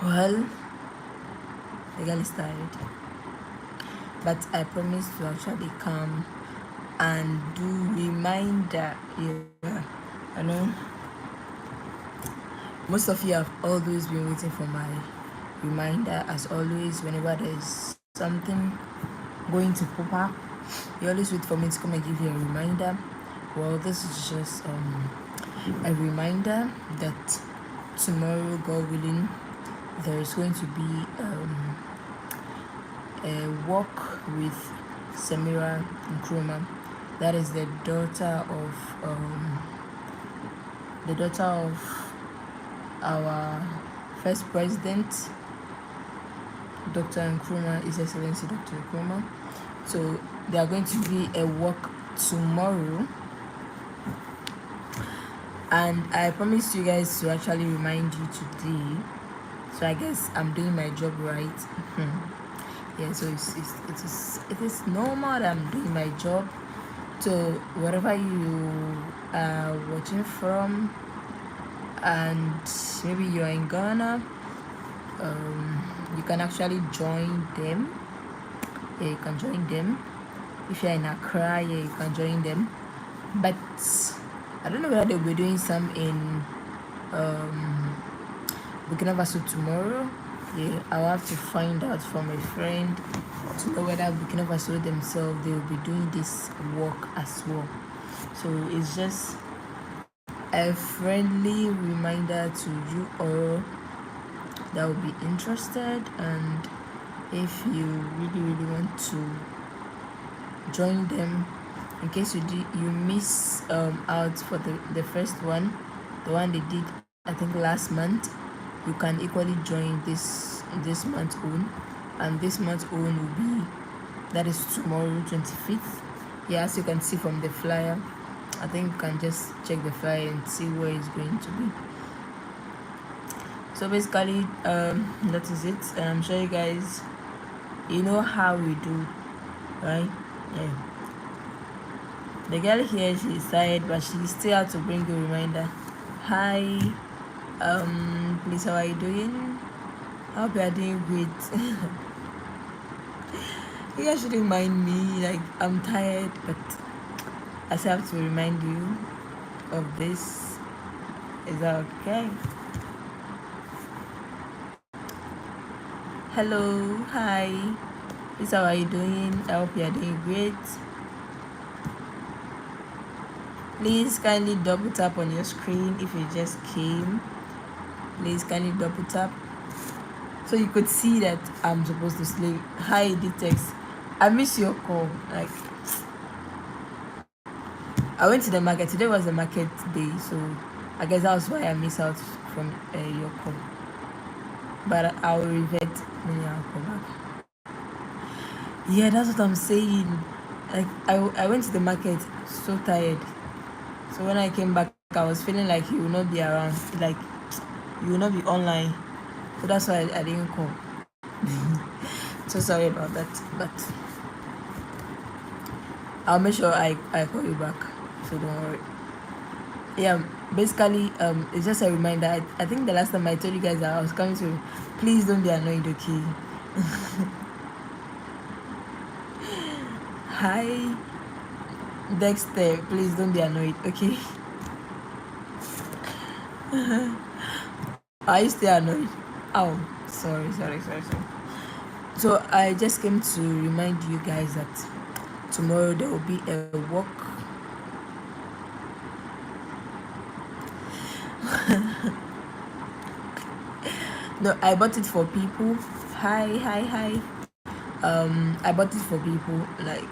Well, the girl is tired, but I promise to actually come and do reminder. Yeah, I know most of you have always been waiting for my reminder. As always, whenever there's something going to pop up, you always wait for me to come and give you a reminder. Well, this is just a reminder that tomorrow, God willing, there is going to be a walk with Samira Nkrumah. That is the daughter of our first president, Dr. Nkrumah, His Excellency Dr. Nkrumah. So there are going to be a walk tomorrow, and I promised you guys to actually remind you today. So I guess I'm doing my job right. Yeah, so it is normal that I'm doing my job. So wherever you are watching from, and maybe you're in Ghana, you can actually join them. Yeah, you can join them. If you're in Accra, yeah, you can join them. But I don't know whether they'll be doing some in Burkina Faso tomorrow. Yeah, I'll have to find out from a friend to know whether Burkina Faso themselves they will be doing this work as well. So it's just a friendly reminder to you all that will be interested, and if you really want to join them, in case you miss out for the first one, the one they did I think last month, you can equally join this month's own, and this month's own will be, that is tomorrow, 25th. Yeah, as you can see from the flyer, I think you can just check the flyer and see where it's going to be. So basically that is it, and I'm sure you guys, you know how we do, right? Yeah, the girl here, she's tired, but she still had to bring a reminder. Hi, please, how are you doing? I hope you are doing great. You guys shouldn't mind me, like I'm tired, but I still have to remind you of this. Is that okay? Hello, hi, please, how are you doing? I hope you are doing great. Please kindly double tap on your screen if you just came. Please kindly double tap so you could see that I'm supposed to sleep. Hi, Ditex. I miss your call. Like, I went to the market. Today was the market day, so I guess that's why I miss out from your call. But I'll revert when I'll call back. Yeah, that's what I'm saying. Like, I went to the market so tired. So when I came back, I was feeling like you will not be around. Like, you will not be online. So that's why I didn't call. So sorry about that, but I'll make sure I call you back, so don't worry. Yeah, basically it's just a reminder. I think the last time I told you guys that I was coming to, please don't be annoyed, okay? Hi Dexter, please don't be annoyed, okay? Are you still annoyed? Oh, sorry. So I just came to remind you guys that tomorrow there will be a walk. No, I bought it for people. Hi. I bought it for people, like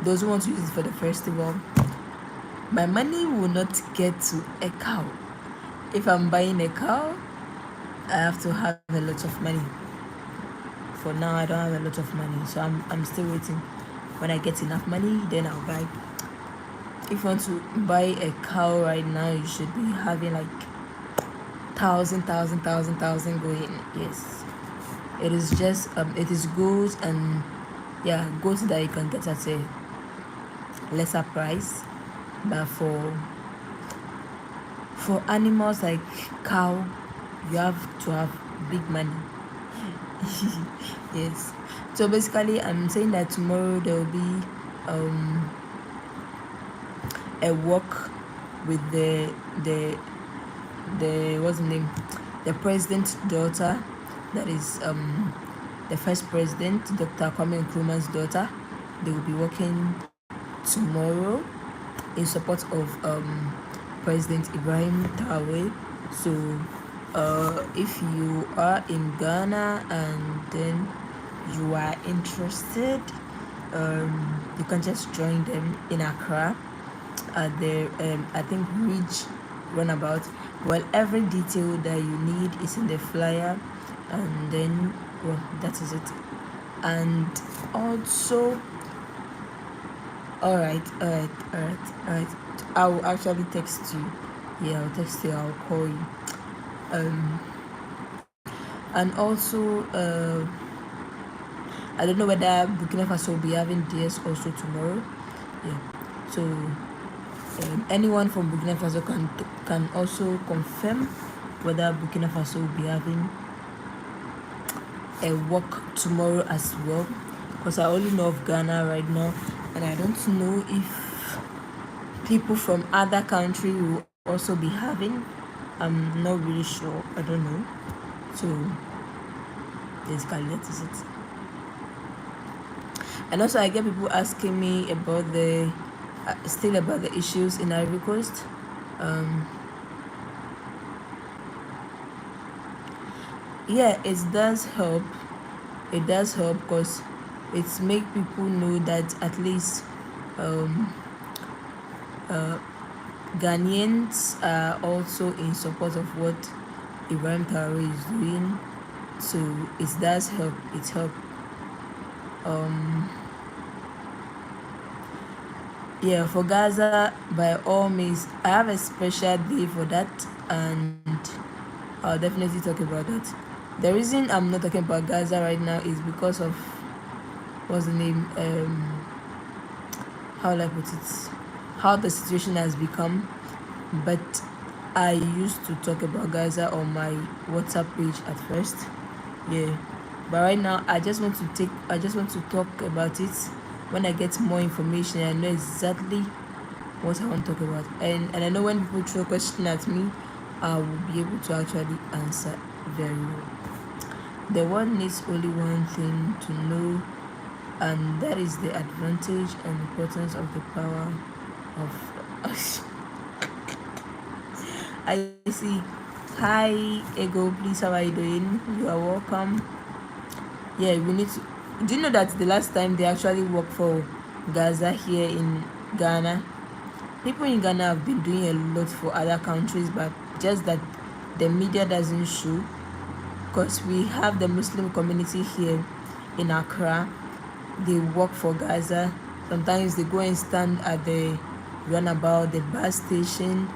those who want to use it for the festival. My money will not get to a cow. If I'm buying a cow, I have to have a lot of money. For now, I don't have a lot of money, so I'm still waiting. When I get enough money, then I'll buy. If you want to buy a cow right now, you should be having like thousand going. Yes, it is just it is goats, and yeah, goats that you can get at a lesser price, but for animals like cow, you have to have big money. Yes. So basically, I'm saying that tomorrow there will be a walk with the what's the name, the president's daughter, that is the first president, Dr. Kwame Nkrumah's daughter. They will be working tomorrow in support of President Ibrahim Traore. So if you are in Ghana and then you are interested, you can just join them in Accra at the I think Ridge Runabout. Well, every detail that you need is in the flyer, and then that is it. And also, all right, I'll actually text you. Yeah, I'll text you, I'll call you. And also I don't know whether Burkina Faso will be having DS also tomorrow. Yeah, so anyone from Burkina Faso can also confirm whether Burkina Faso will be having a walk tomorrow as well, because I only know of Ghana right now, and I don't know if people from other country will also be having. I'm not really sure, I don't know. So basically that is it. And also I get people asking me about the still about the issues in Ivory Coast. Yeah, it does help. It does help because it make people know that at least Ghanaians are also in support of what Ibrahim Traore is doing. So it does help. It helps. Yeah, for Gaza, by all means, I have a special day for that, and I'll definitely talk about that. The reason I'm not talking about Gaza right now is because of what's the name, how will I put it, how the situation has become. But I used to talk about Gaza on my WhatsApp page at first. Yeah, but right now I just want to talk about it when I get more information. I know exactly what I want to talk about, and I know when people throw a question at me, I will be able to actually answer very well. The world needs only one thing to know, and that is the advantage and importance of the power of us. I see. Hi, Ego, please, how are you doing? You are welcome. Yeah, we need to. Do you know that the last time they actually worked for Gaza here in Ghana, people in Ghana have been doing a lot for other countries, but just that the media doesn't show, because we have the Muslim community here in Accra. They work for Gaza. Sometimes they go and stand at the runabout, the bus station,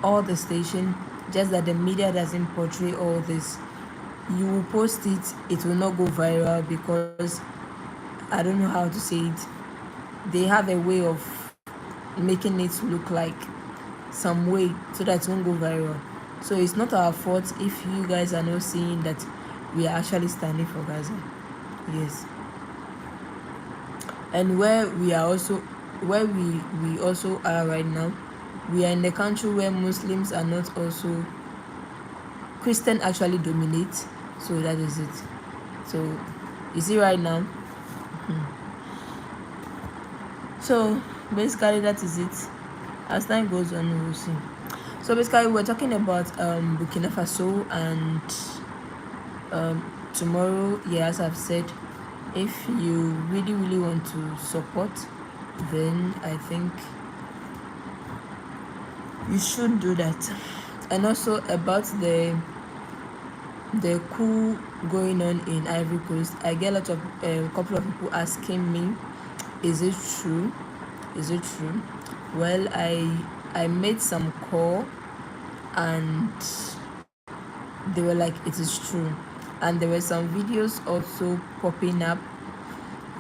all the station, just that the media doesn't portray all this. You will post it, it will not go viral because I don't know how to say it. They have a way of making it look like some way so that it won't go viral. So it's not our fault if you guys are not seeing that we are actually standing for Gaza. Yes. And where we also are right now, we are in a country where Muslims are not also Christian actually dominate. So that is it. So you see right now. So basically that is it. As time goes on, we'll see. So basically we're talking about Burkina Faso, and tomorrow, yeah, as I've said, if you really want to support, then I think you should do that. And also about the coup going on in Ivory Coast, I get a couple of people asking me, is it true? Well, I made some call and they were like, it is true. And there were some videos also popping up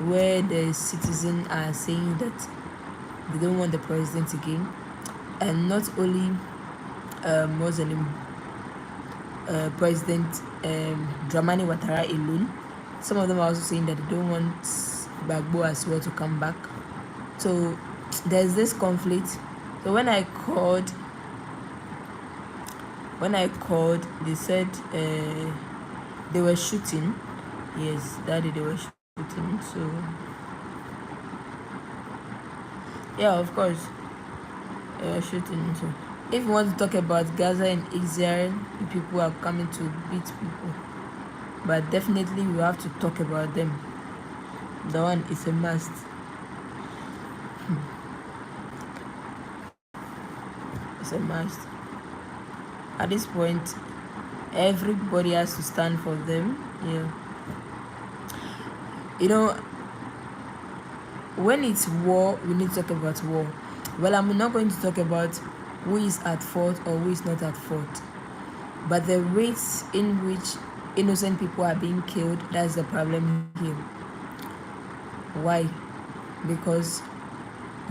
where the citizens are saying that they don't want the president again. And not only Muslim, President Dramani Ouattara alone. Some of them are also saying that they don't want Gbagbo as well to come back. So there's this conflict. So when I called, they said they were shooting. Yes, daddy, they were shooting. So yeah, of course, they were shooting. So if you want to talk about Gaza and Israel, people are coming to beat people. But definitely we have to talk about them. The one is a must. It's a must. At this point, everybody has to stand for them. Yeah. You know, when it's war, we need to talk about war. Well, I'm not going to talk about who is at fault or who is not at fault. But the rates in which innocent people are being killed, that's the problem here. Why? Because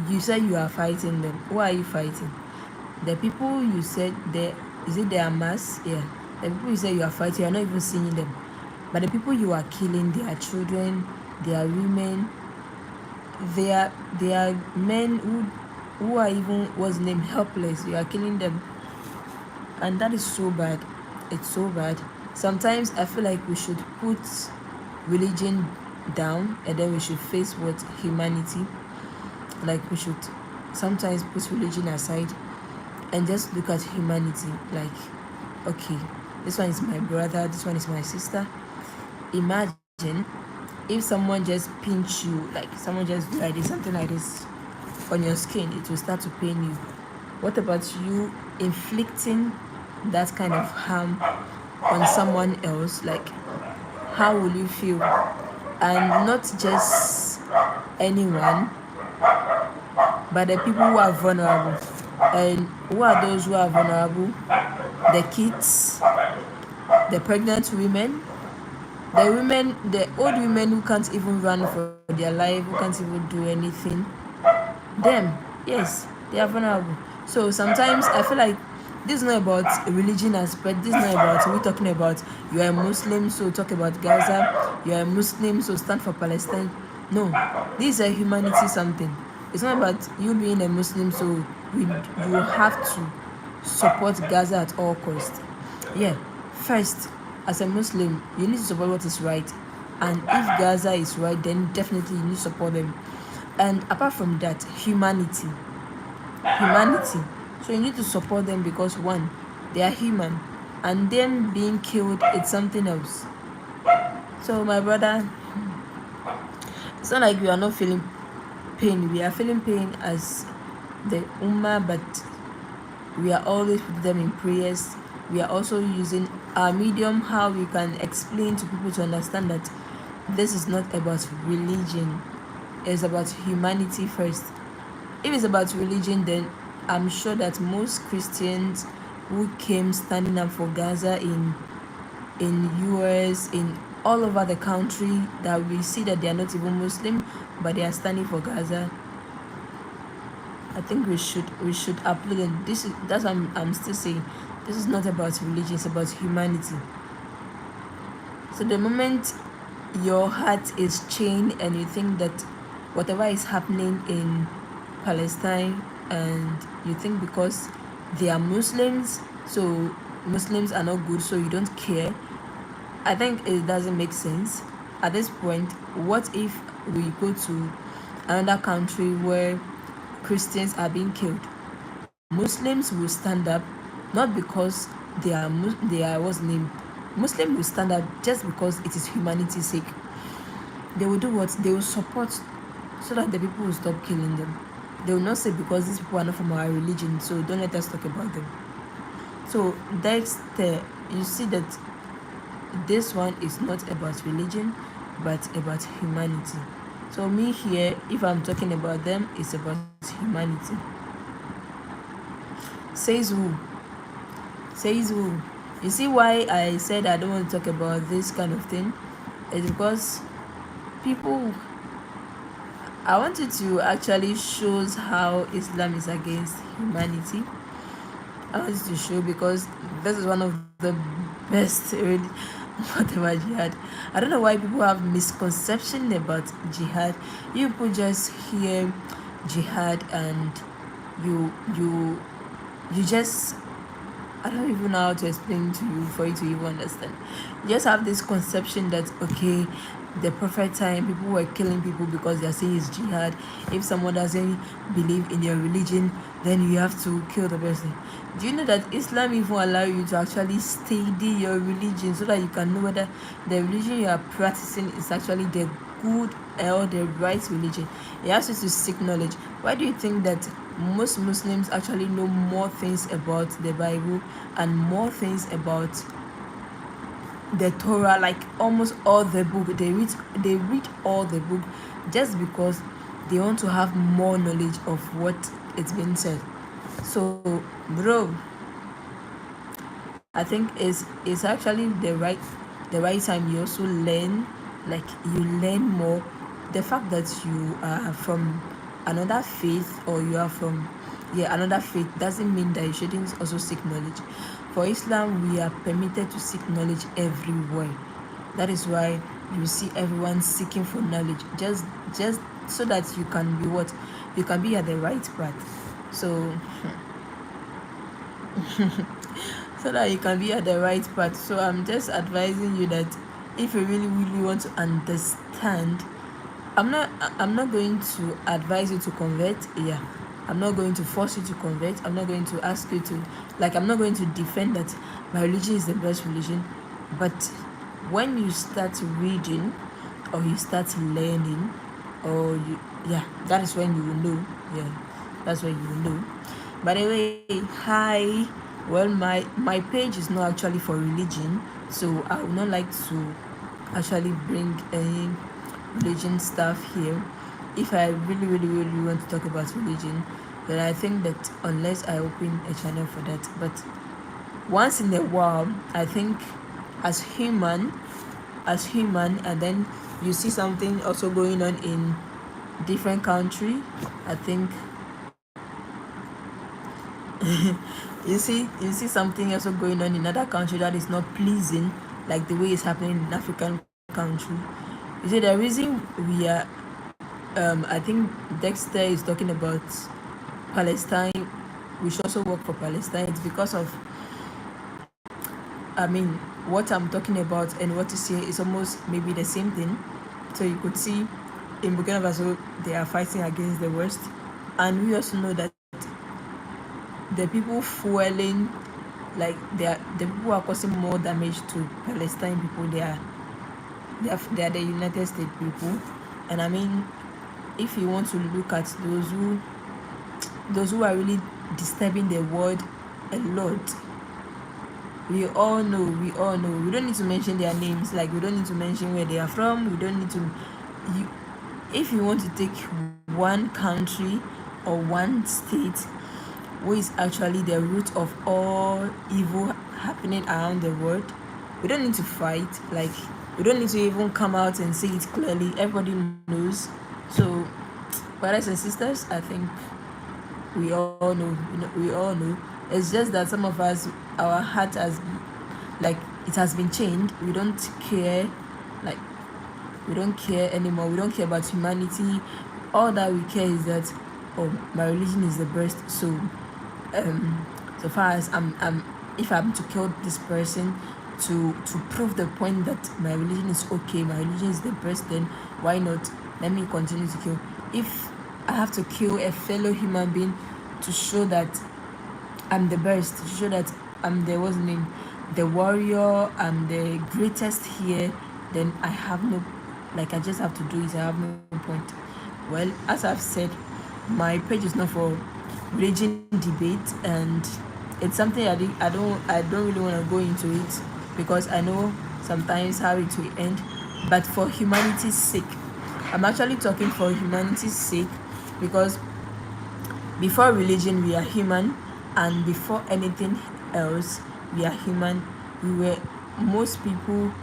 you said you are fighting them. Who are you fighting? The people you said is it their mass? Yeah. The people you said you are fighting, you are not even seeing them. But the people you are killing, they are children, they are women, they are men who are even, what's the name, helpless. You are killing them. And that is so bad. It's so bad. Sometimes I feel like we should put religion down and then we should face what humanity. Like we should sometimes put religion aside and just look at humanity. Like, okay, this one is my brother, this one is my sister. Imagine if someone just pinch you, like someone just do like this, something like this on your skin, it will start to pain you. What about you inflicting that kind of harm on someone else? Like, how will you feel? And not just anyone, but the people who are vulnerable. And who are those who are vulnerable? The kids, the pregnant women, the old women who can't even run for their life, who can't even do anything. Them, yes, they are vulnerable. So sometimes I feel like this is not about religion aspect. This is not about we talking about you are a Muslim, so talk about Gaza. You are a Muslim, so stand for Palestine. No, this is a humanity something. It's not about you being a Muslim, so you have to support Gaza at all costs. Yeah, first, as a Muslim, you need to support what is right. And if Gaza is right, then definitely you need to support them. And apart from that, humanity. So you need to support them because one, they are human. And them being killed, it's something else. So my brother, it's not like we are not feeling pain. We are feeling pain as the Ummah, but we are always putting them in prayers. We are also using our medium how we can explain to people to understand that this is not about religion. It's about humanity first. If it's about religion, then I'm sure that most Christians who came standing up for Gaza in US, in all over the country, that we see that they are not even Muslim, but they are standing for Gaza. I think we should applaud them. That's what I'm still saying. This is not about religion, it's about humanity. So the moment your heart is chained and you think that whatever is happening in Palestine, and you think because they are Muslims, so Muslims are not good, so you don't care, I think it doesn't make sense. At this point, what if we go to another country where Christians are being killed? Muslims will stand up, not because they are what's the name? Muslims will stand up just because it is humanity's sake. They will do what? They will support so that the people will stop killing them. They will not say because these people are not from our religion, so don't let us talk about them. So that's you see that this one is not about religion, but about humanity. So me here, if I'm talking about them, it's about humanity. Says who? Says who? You see why I said I don't want to talk about this kind of thing? It's because people, I wanted to actually show how Islam is against humanity. I want to show, because this is one of the best whatever jihad. I don't know why people have misconception about jihad. You people just hear jihad and you you you just, I don't even know how to explain to you for you to even understand. You just have this conception that, okay, the prophet time people were killing people because they are saying it's jihad. If someone doesn't believe in your religion, then you have to kill the person. Do you know that Islam even allow you to actually study your religion so that you can know whether the religion you are practicing is actually the good or the right religion? It asks you to seek knowledge. Why do you think that most Muslims actually know more things about the Bible and more things about the Torah, like almost all the book? They read all the book just because they want to have more knowledge of what it's been said. So, bro, I think it's actually the right time you also learn, like you learn more. The fact that you are from another faith, or you are from another faith, doesn't mean that you shouldn't also seek knowledge. For Islam, we are permitted to seek knowledge everywhere. That is why you see everyone seeking for knowledge, just so that you can be what, you can be at the right path. So so that you can be at the right path. So I'm just advising you that if you really want to understand, I'm not going to advise you to convert. Yeah, I'm not going to force you to convert. I'm not going to ask you to, like, I'm not going to defend that my religion is the best religion. But when you start reading, or you start learning, or that is when you will know. Yeah, that's when you will know. By the way, hi. Well, my page is not actually for religion, so I would not like to actually bring any religion stuff here. If I really want to talk about religion, then I think that unless I open a channel for that. But once in a while, I think as human, and then you see something also going on in different country, I think you see something also going on in another country that is not pleasing, like the way it's happening in African country. You see, the reason we are I think Dexter is talking about Palestine, we should also work for Palestine. It's because of, I mean, what I'm talking about and what is here is almost maybe the same thing. So you could see in Burkina Faso they are fighting against the West, and we also know that the people fueling, like the people who are causing more damage to Palestine people, they are the United States people. And I mean, if you want to look at those who are really disturbing the world a lot, we all know. We don't need to mention their names, like we don't need to mention where they are from. We don't need to. If you want to take one country or one state who is actually the root of all evil happening around the world, we don't need to fight. Like, we don't need to even come out and say it clearly. Everybody knows. So, brothers and sisters, I think we all know. We all know. It's just that some of us, our heart has, like, it has been changed. We don't care. Like, we don't care anymore. We don't care about humanity. All that we care is that, oh, my religion is the best. So so far as if I'm to kill this person to prove the point that my religion is okay, my religion is the best, then why not? Let me continue to kill. If I have to kill a fellow human being to show that I'm the best, to show that I'm the warrior, I'm the greatest here, then I have no, like, I just have to do it. I have no point. Well, as I've said, my page is not for religion debate, and it's something I don't really want to go into it, because I know sometimes how it will end. But for humanity's sake, I'm actually talking for humanity's sake, because before religion we are human, and before anything else we are human. Most people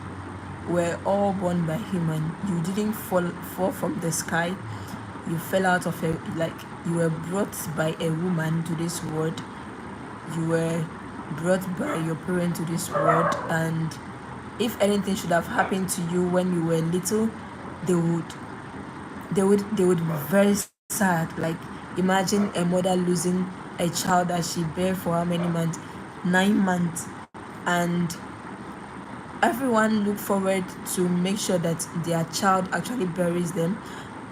were all born by human. You didn't fall from the sky. You fell out of like, you were brought by a woman to this world. you were brought by your parent to this world, and if anything should have happened to you when you were little, they would be very sad. Like, imagine a mother losing a child that she bare for how many months? 9 months. And everyone look forward to make sure that their child actually buries them.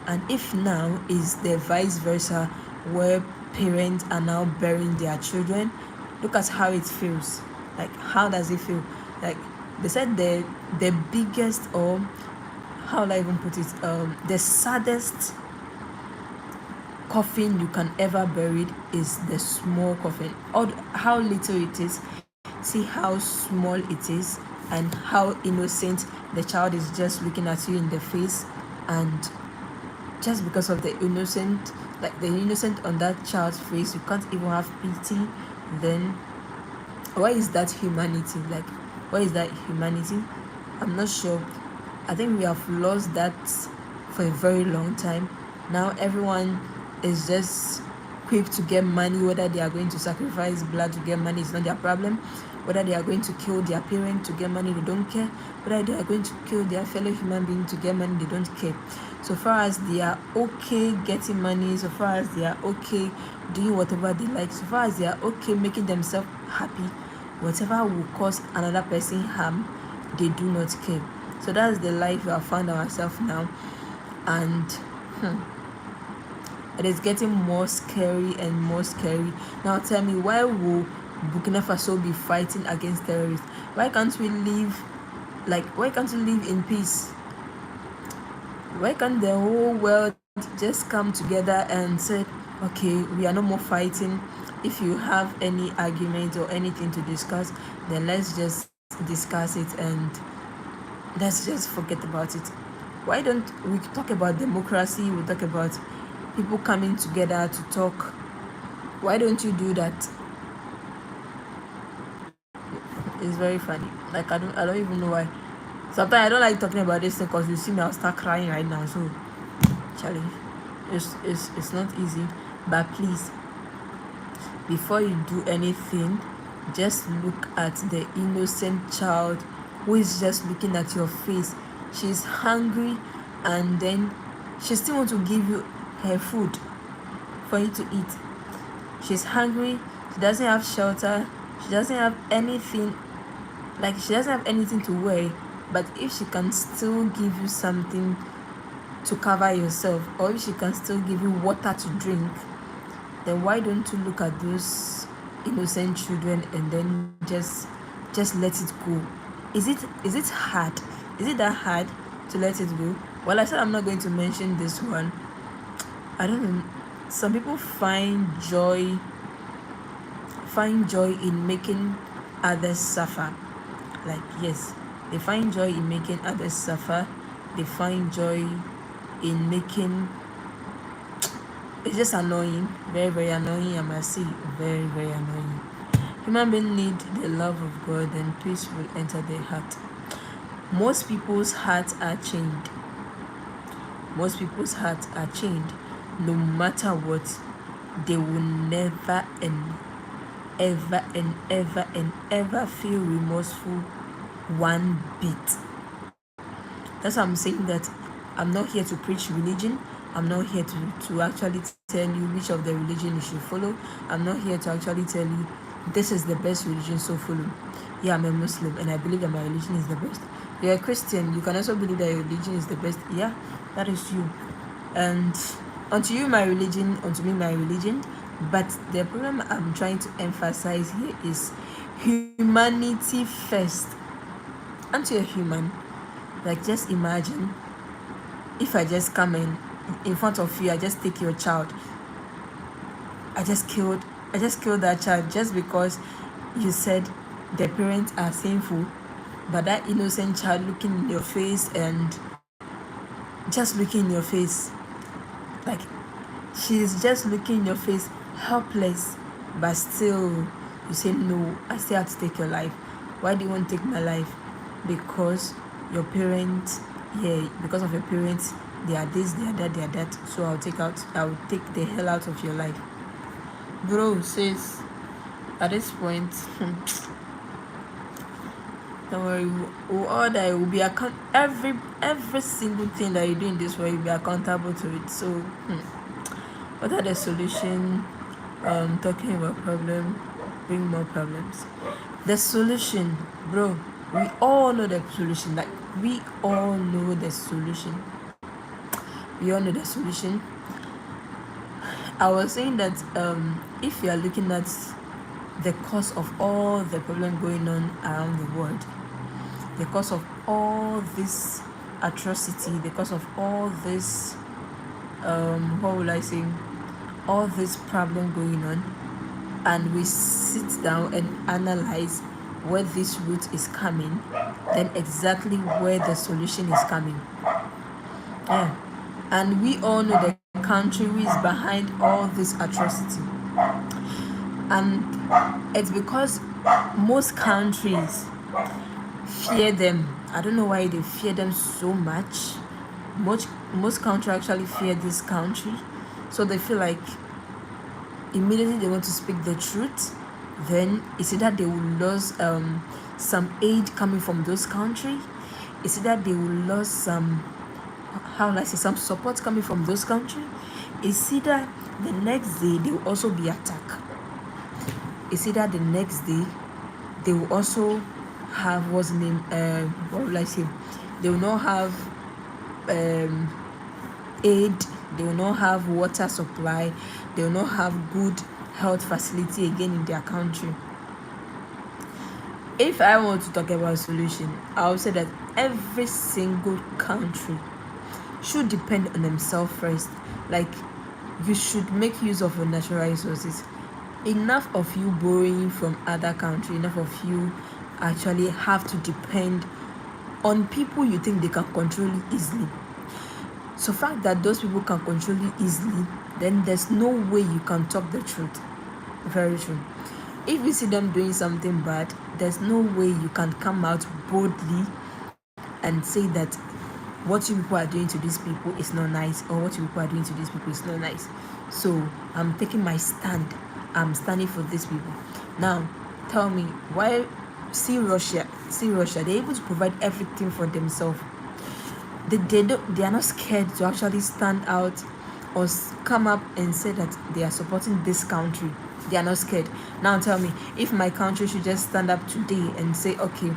And if now is the vice versa, where parents are now burying their children, look at how it feels. Like, how does it feel? Like, they said the biggest, or how will I even put it, the saddest coffin you can ever bury is the small coffin. Or how little it is, see how small it is, and how innocent the child is, just looking at you in the face. And just because of the innocent, like the innocent on that child's face, you can't even have pity. Then where is that humanity? Like, where is that humanity? I'm not sure. I think we have lost that for a very long time. Now everyone is just quick to get money. Whether they are going to sacrifice blood to get money is not their problem. Whether they are going to kill their parent to get money, they don't care. Whether they are going to kill their fellow human being to get money, they don't care. So far as they are okay getting money, so far as they are okay doing whatever they like, so far as they are okay making themselves happy, whatever will cause another person harm, they do not care. So that's the life we have found ourselves now. And it is getting more scary and more scary. Now tell me, why will Burkina Faso be fighting against terrorists? Why can't we live in peace? Why can't the whole world just come together and say, okay, we are no more fighting. If you have any argument or anything to discuss, then let's just discuss it and let's just forget about it. Why don't we talk about democracy? We talk about people coming together to talk. Why don't you do that? It's very funny. Like, I don't even know why. Sometimes I don't like talking about this because you see me, I'll start crying right now. So Charlie, it's not easy. But please, before you do anything, just look at the innocent child who is just looking at your face. She's hungry, and then she still wants to give you her food for you to eat. She's hungry. She doesn't have shelter. She doesn't have anything. Like, she doesn't have anything to wear. But if she can still give you something to cover yourself, or if she can still give you water to drink, then why don't you look at those innocent children and then just let it go? Is it hard? Is it that hard to let it go? Well, I said I'm not going to mention this one. I don't know. Some people find joy in making others suffer. Like, yes, they find joy in making others suffer. They find joy in making... It's just annoying. Very, very annoying. I must say, very, very annoying. Human beings need the love of God, and peace will enter their heart. Most people's hearts are chained. Most people's hearts are chained. No matter what, they will never and ever and ever and ever feel remorseful one bit. That's why I'm saying that I'm not here to preach religion. I'm not here to actually tell you which of the religion you should follow. I'm not here to actually tell you this is the best religion, so follow. Yeah, I'm a Muslim and I believe that my religion is the best. You're a Christian, you can also believe that your religion is the best. Yeah, that is you. And unto you my religion, unto me my religion. But the problem I'm trying to emphasize here is humanity first. Aren't you a human? Like, just imagine if I just come in front of you, I just take your child. I just killed that child just because you said the parents are sinful. But that innocent child looking in your face and just looking in your face, like, she's just looking in your face, helpless, but still you say no, I still have to take your life. Why do you want to take my life? Because your parents, because of your parents, they are this, they are that, they are that. So I'll take the hell out of your life. Bro, sis, At this point, don't worry, we'll all die. We'll be every single thing that you do in this world, you'll be accountable to it. So, what are the solution? Talking about problem, bring more problems. The solution, bro. We all know the solution. Like we all know the solution. We all know the solution. I was saying that if you are looking at the cause of all the problem going on around the world, the cause of all this atrocity, the cause of all this what will I say, all this problem going on, and we sit down and analyze where this root is coming, then exactly where the solution is coming. Yeah. And we all know the country who is behind all this atrocity, and it's because most countries fear them. I don't know why they fear them so much. Most countries actually fear this country, so they feel like immediately they want to speak the truth, then it's either they will lose some aid coming from those countries, it's either they will lose some, how will I say, some support coming from those countries, it's either the next day they will also be attacked, it's either the next day they will also have what's the name, what will I say, they will not have aid, they will not have water supply, they will not have good health facility again in their country. If I want to talk about a solution, I would say that every single country should depend on themselves first. Like, you should make use of your natural resources. Enough of you borrowing from other countries, enough of you actually have to depend on people you think they can control it easily. So fact that those people can control you easily, then there's no way you can talk the truth. Very true. If you see them doing something bad, there's no way you can come out boldly and say that what you people are doing to these people is not nice, or what you people are doing to these people is not nice. So I'm taking my stand. I'm standing for these people. Now, tell me, why? See Russia, they're able to provide everything for themselves. They are not scared to actually stand out or come up and say that they are supporting this country. They are not scared. Now tell me, if my country should just stand up today and say, okay,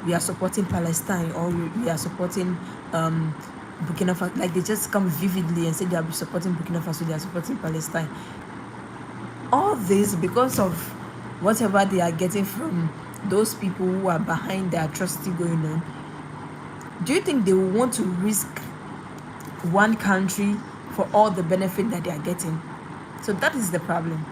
we are supporting Palestine, or we are supporting Burkina Faso, like they just come vividly and say they are supporting Burkina Faso, they are supporting Palestine. All this because of whatever they are getting from those people who are behind the atrocity going on. Do you think they will want to risk one country for all the benefit that they are getting? So that is the problem.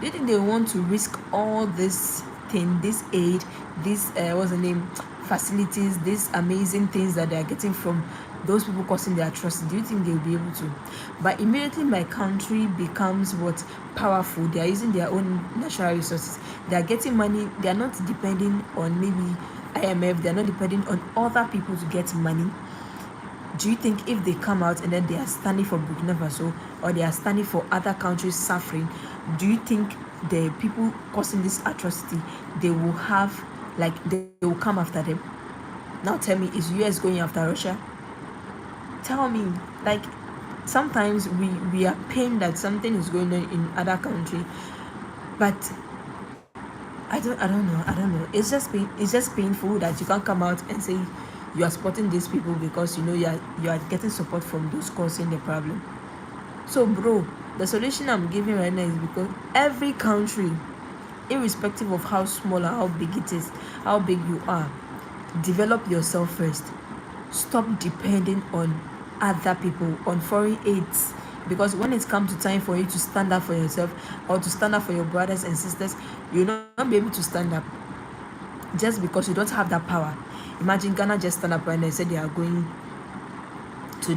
Do you think they want to risk all this thing, this aid, this what's the name, facilities, these amazing things that they are getting from those people causing the atrocity? Do you think they will be able to? But immediately my country becomes what, powerful, they are using their own natural resources, they are getting money, they are not depending on maybe IMF, they are not depending on other people to get money. Do you think if they come out and then they are standing for Burkina Faso, or they are standing for other countries suffering, do you think the people causing this atrocity, they will have, like, they will come after them? Now tell me, is US going after Russia? Tell me. Like, sometimes we are pained that something is going on in other country, but I don't know. It's just painful that you can't come out and say you are supporting these people because you know you are getting support from those causing the problem. So bro, the solution I'm giving right now is because every country, irrespective of how small or how big it is, how big you are, develop yourself first. Stop depending on other people, on foreign aids. Because when it comes to time for you to stand up for yourself, or to stand up for your brothers and sisters, you'll not be able to stand up just because you don't have that power. Imagine Ghana just stand up and they said they are going to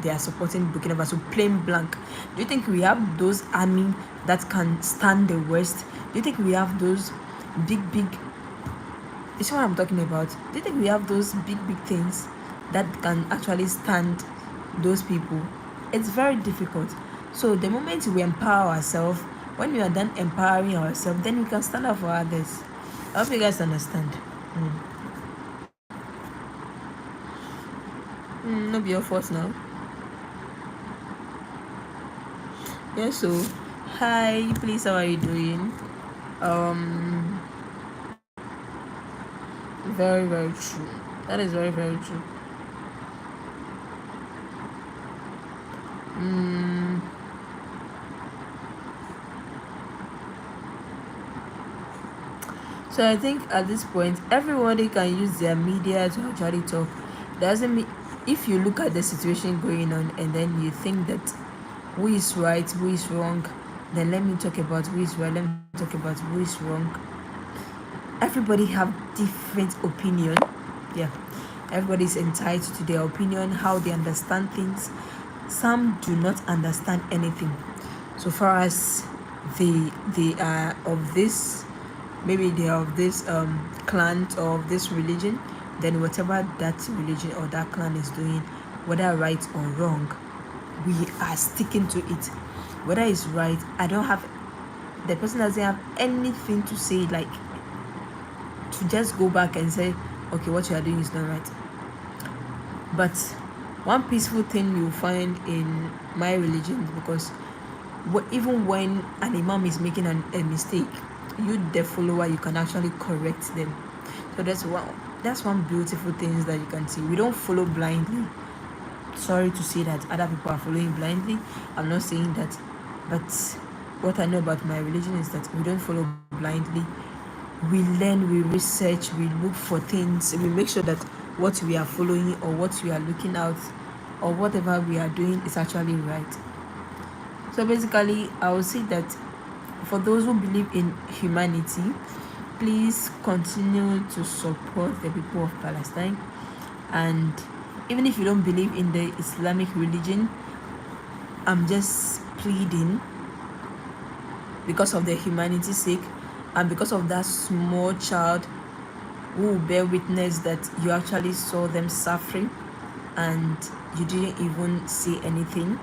they are supporting Burkina Faso plain blank. Do you think we have those army that can stand the West? Do you think we have those big it's what I'm talking about? Do you think we have those big things that can actually stand those people? It's very difficult. So the moment we empower ourselves, when we are done empowering ourselves, then we can stand up for others. I hope you guys understand. No be your fault now. Yeah, so hi, please, how are you doing? Very, very true. That is very, very true. So I think at this point, everybody can use their media to actually talk. Doesn't mean if you look at the situation going on and then you think that who is right, who is wrong, then let me talk about who is right, let me talk about who is wrong. Everybody have different opinion. Yeah, everybody's entitled to their opinion, how they understand things. Some do not understand anything. So far as they are of this, maybe they are of this clan or of this religion, then whatever that religion or that clan is doing, whether right or wrong, we are sticking to it. Whether it's right, the person doesn't have anything to say, like to just go back and say, okay, what you are doing is not right. But one peaceful thing you'll find in my religion, because even when an imam is making a mistake, you the follower, you can actually correct them. So that's one beautiful thing that you can see. We don't follow blindly. Sorry to say that other people are following blindly. I'm not saying that, but what I know about my religion is that we don't follow blindly. We learn, we research, we look for things, we make sure that what we are following or what we are looking at or whatever we are doing is actually right. So basically, I would say that for those who believe in humanity, please continue to support the people of Palestine. And even if you don't believe in the Islamic religion, I'm just pleading, because of the humanity's sake and because of that small child who will bear witness that you actually saw them suffering and you didn't even say anything.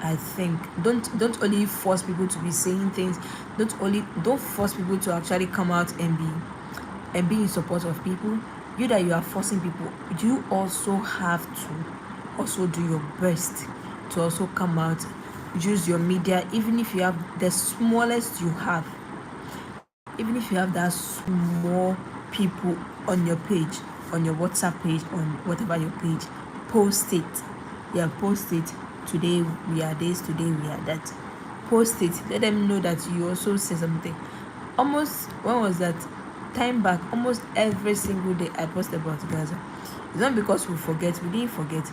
I think don't only force people to be saying things. Don't force people to actually come out and be in support of people. You that you are forcing people, you also have to also do your best to also come out, use your media, even if you have the smallest you have, even if you have that small people on your page, on your WhatsApp page, on whatever your page, post it. Yeah, post it. Today we are this, today we are that. Post it. Let them know that you also say something. Almost, when was that? Time back, almost every single day I post about Gaza. It's not because we forget, we didn't forget.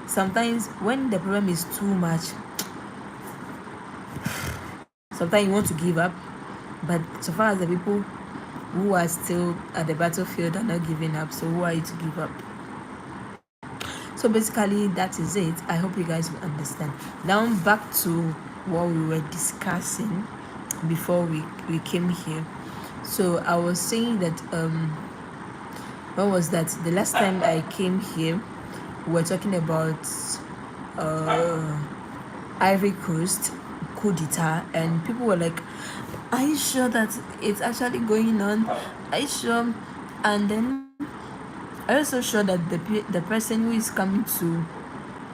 Sometimes when the problem is too much, sometimes you want to give up, but so far as the people who are still at the battlefield are not giving up, so who are you to give up? So basically that is it. I hope you guys will understand. Now back to what we were discussing before we came here. So I was saying that what was that? The last time I came here, we were talking about Ivory Coast coup d'etat, and people were like, are you sure that it's actually going on? Are you sure? And then I'm also sure that the person who is coming to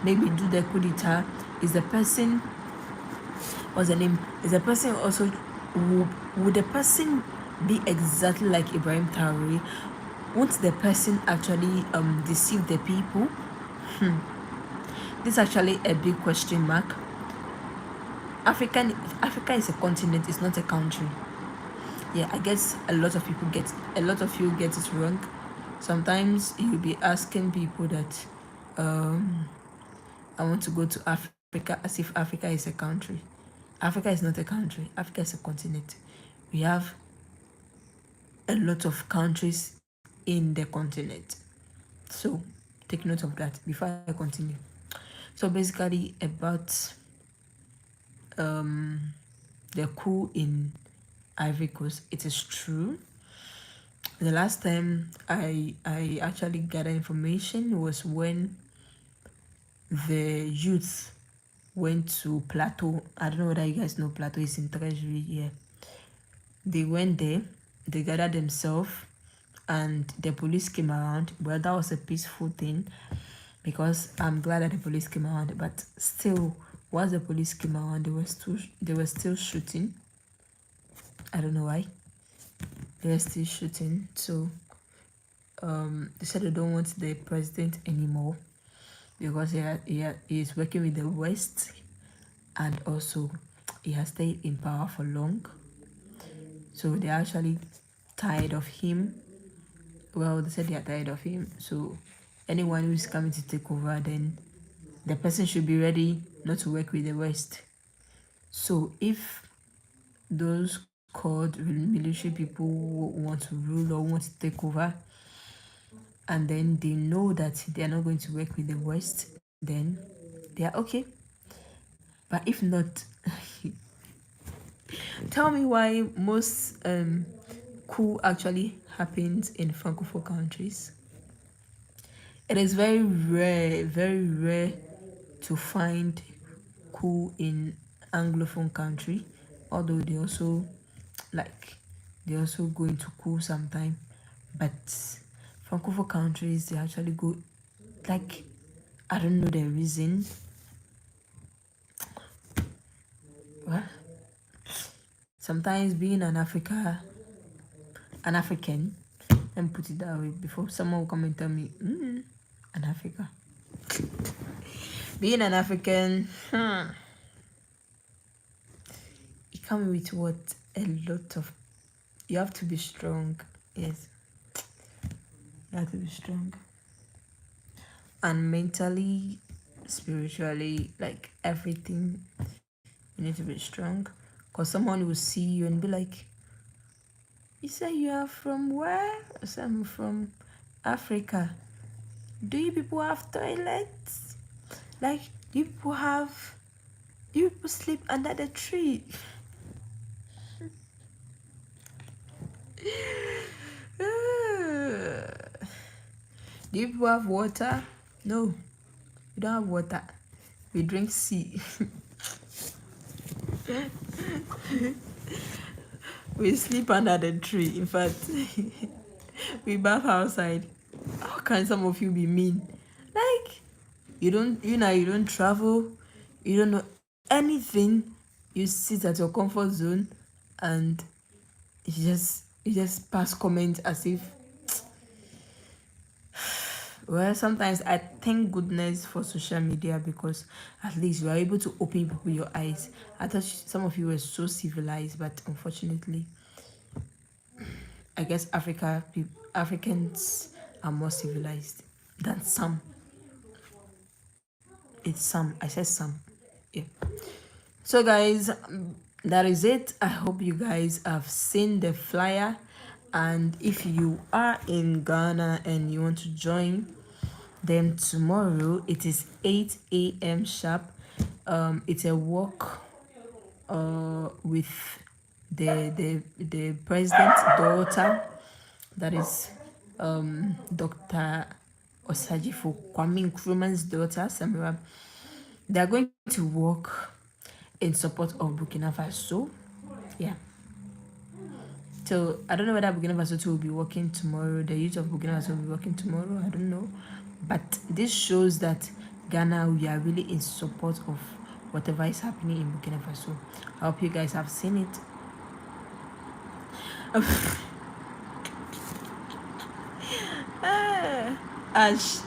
maybe do the coup d'etat is the person, what's the name? Is the person also, would the person be exactly like Ibrahim Traore? Won't the person actually deceive the people? This is actually a big question mark. Africa is a continent, it's not a country. Yeah, I guess a lot of you get it wrong. Sometimes you'll be asking people that I want to go to Africa, as if Africa is a country. Africa is not a country. Africa is a continent. We have a lot of countries in the continent. So take note of that before I continue. So basically about the coup in Ivory Coast, it is true. The last time I actually gathered information was when the youth went to Plateau. I don't know whether you guys know Plateau is in Treasury here. They went there, they gathered themselves, and the police came around. Well, that was a peaceful thing because I'm glad that the police came around. But still, once the police came around, they were still shooting. I don't know why. They were still shooting. So they said they don't want the president anymore because he is working with the West, and also he has stayed in power for long. So they're actually tired of him. Well, they said they are tired of him. So anyone who is coming to take over, then the person should be ready not to work with the West. So if those called military people want to rule or want to take over, and then they know that they are not going to work with the West, then they are okay. But if not, tell me why most coup actually happens in Francophone countries. It is very rare to find coup in Anglophone country, although they also go into coup sometime. But Francophone countries, they actually go, like, I don't know the reason. What? Sometimes being an African, and put it that way before someone will come and tell me, an African. Being an African, it comes with what? A lot of, you have to be strong. Yes, you have to be strong, and mentally, spiritually, like everything, you need to be strong. Because someone will see you and be like, you say you are from where? I say, I'm from Africa. Do you people have toilets? Like, you people sleep under the tree? Do you people have water? No, we don't have water. We drink sea. We sleep under the tree. In fact, we bath outside. How can some of you be mean? Like, you don't travel, you don't know anything. You sit at your comfort zone, and you just pass comments as if. Well, sometimes I thank goodness for social media because at least you are able to open people your eyes. I thought some of you were so civilized, but unfortunately, I guess Africans are more civilized than some. It's some. I said some. Yeah. So guys, that is it. I hope you guys have seen the flyer, and if you are in Ghana and you want to join, then tomorrow it is 8 a.m. sharp. It's a walk with the president's daughter, that is Dr. Osajifo Kwame Nkrumah's daughter, Samira. They are going to work in support of Burkina Faso. Yeah. So I don't know whether Burkina Faso too will be working tomorrow. The youth of Burkina Faso will be working tomorrow. I don't know. But this shows that Ghana, we are really in support of whatever is happening in Burkina Faso. I hope you guys have seen it. Ash,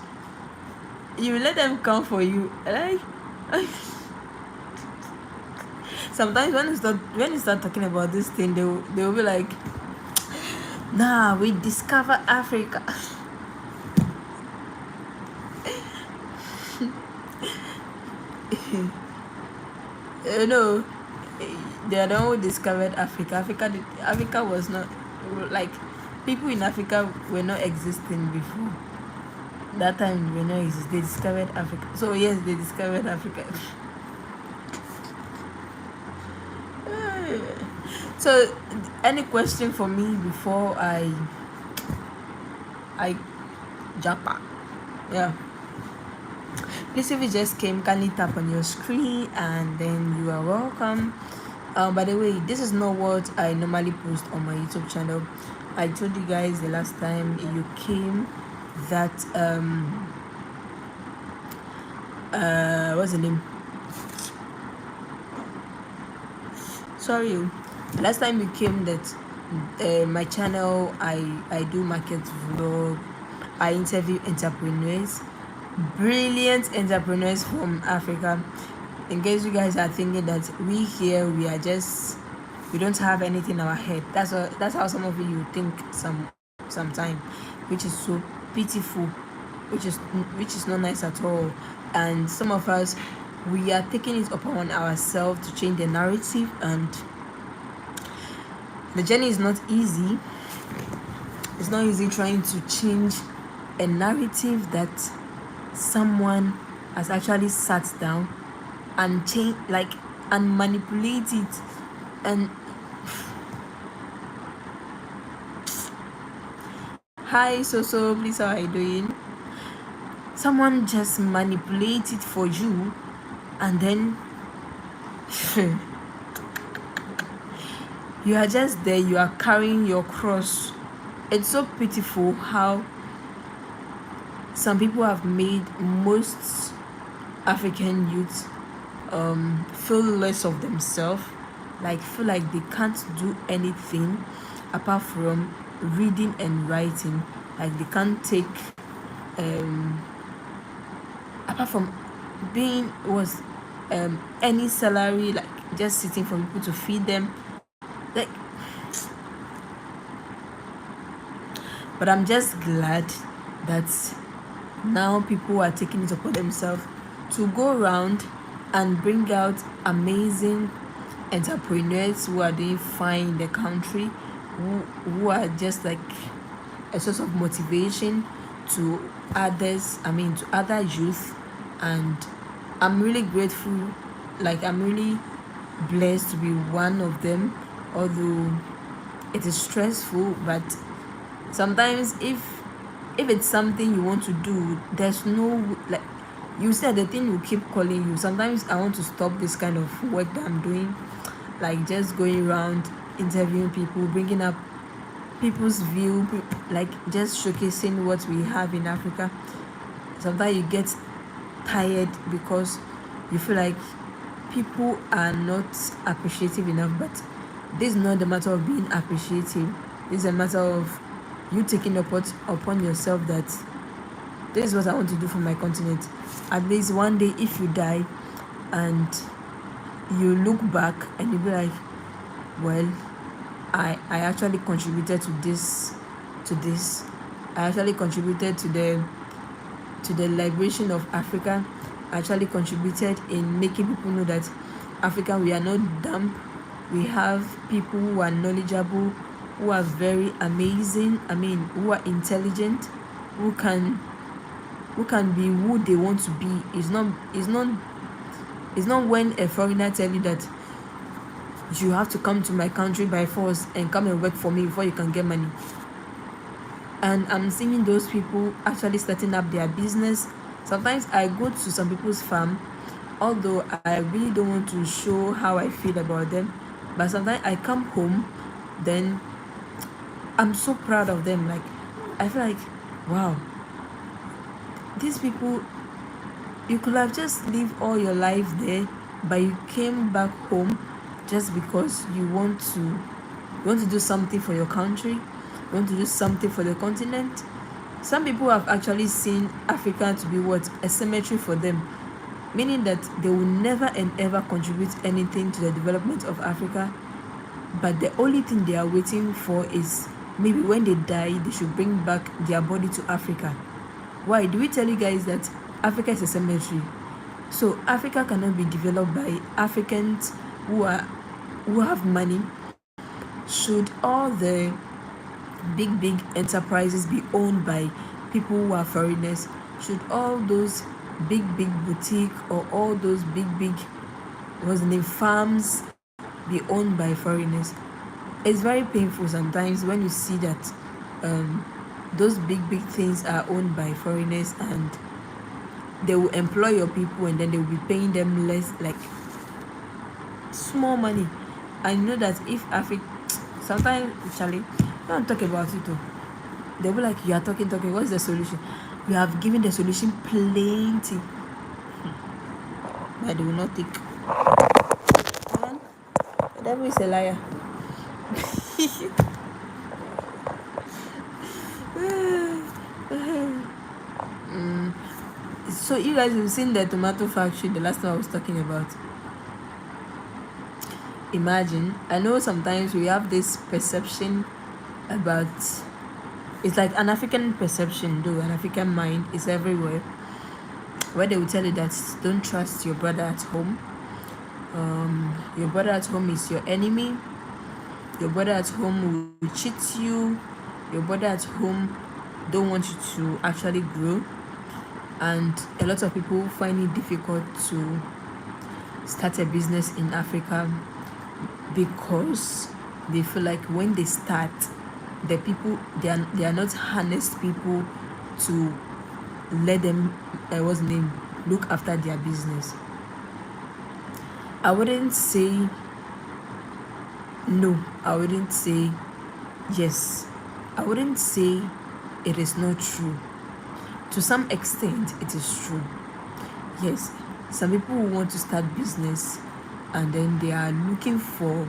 you let them come for you, right? Sometimes when you start talking about this thing, they will be like, nah, we discover Africa. You know, they are the one who discovered Africa. Africa was not, like, people in Africa were not existing before. That time they were not existing. They discovered Africa. So yes, they discovered Africa. So, any question for me before I jump? Yeah. Please, if you just came, kindly tap on your screen and then you are welcome. By the way, this is not what I normally post on my YouTube channel. I told you guys the last time you came that what's the name? Sorry, last time you came that my channel, I do market vlog. I interview entrepreneurs, brilliant entrepreneurs from Africa. In case you guys are thinking that we here we are just, we don't have anything in our head. That's how some of you think sometime, which is so pitiful, which is not nice at all. And some of us, we are taking it upon ourselves to change the narrative, and the journey is not easy. It's not easy trying to change a narrative that someone has actually sat down and change, like, and manipulate it. And hi so please, how are you doing? Someone just manipulate it for you, and then you are just there, you are carrying your cross. It's so pitiful how some people have made most African youth feel less of themselves, like feel like they can't do anything apart from reading and writing. Like they can't take apart from being any salary, like just sitting for people to feed them, like. But I'm just glad that now people are taking it upon themselves to go around and bring out amazing entrepreneurs who are doing fine in the country, who are just like a source of motivation to others, to other youth. And I'm really grateful, like I'm really blessed to be one of them, although it is stressful. But sometimes if it's something you want to do, there's no, like you said, the thing will keep calling you. Sometimes I want to stop this kind of work that I'm doing, like just going around interviewing people, bringing up people's view, like just showcasing what we have in Africa. Sometimes you get tired because you feel like people are not appreciative enough. But this is not the matter of being appreciative. This is a matter of you taking upon yourself that this is what I want to do for my continent. At least one day, if you die and you look back and you be like, well, I actually contributed to this. I actually contributed to the liberation of Africa. I actually contributed in making people know that Africa, we are not dumb. We have people who are knowledgeable, who are very amazing, who are intelligent, who can be who they want to be. It's not when a foreigner tell you that you have to come to my country by force and come and work for me before you can get money. And I'm seeing those people actually starting up their business. Sometimes I go to some people's farm, although I really don't want to show how I feel about them. But sometimes I come home, then I'm so proud of them. Like I feel like, wow, these people, you could have just lived all your life there, but you came back home just because you want to do something for your country, you want to do something for the continent. Some people have actually seen Africa to be what? A cemetery for them, meaning that they will never and ever contribute anything to the development of Africa. But the only thing they are waiting for is maybe when they die, they should bring back their body to Africa. Why? Do we tell you guys that Africa is a cemetery? So Africa cannot be developed by Africans who have money. Should all the big enterprises be owned by people who are foreigners? Should all those big boutique or all those big farms be owned by foreigners? It's very painful sometimes when you see that those big things are owned by foreigners, and they will employ your people and then they will be paying them less, like small money. I know that if Africa, sometimes Charlie, don't talk about it though. They'll be like, you are talking, what's the solution? We have given the solution plenty, but they will not take. Man, the devil is a liar. So you guys have seen the tomato factory the last time I was talking about. Imagine, I know sometimes we have this perception about, it's like an African perception though, an African mind is everywhere, where they will tell you that don't trust your brother at home. Your brother at home is your enemy. Your brother at home will cheat you. Your brother at home don't want you to actually grow. And a lot of people find it difficult to start a business in Africa because they feel like when they start, the people, they are not honest people to let them look after their business. I wouldn't say no, I wouldn't say yes, I wouldn't say it is not true. To some extent it is true. Yes, some people who want to start business and then they are looking for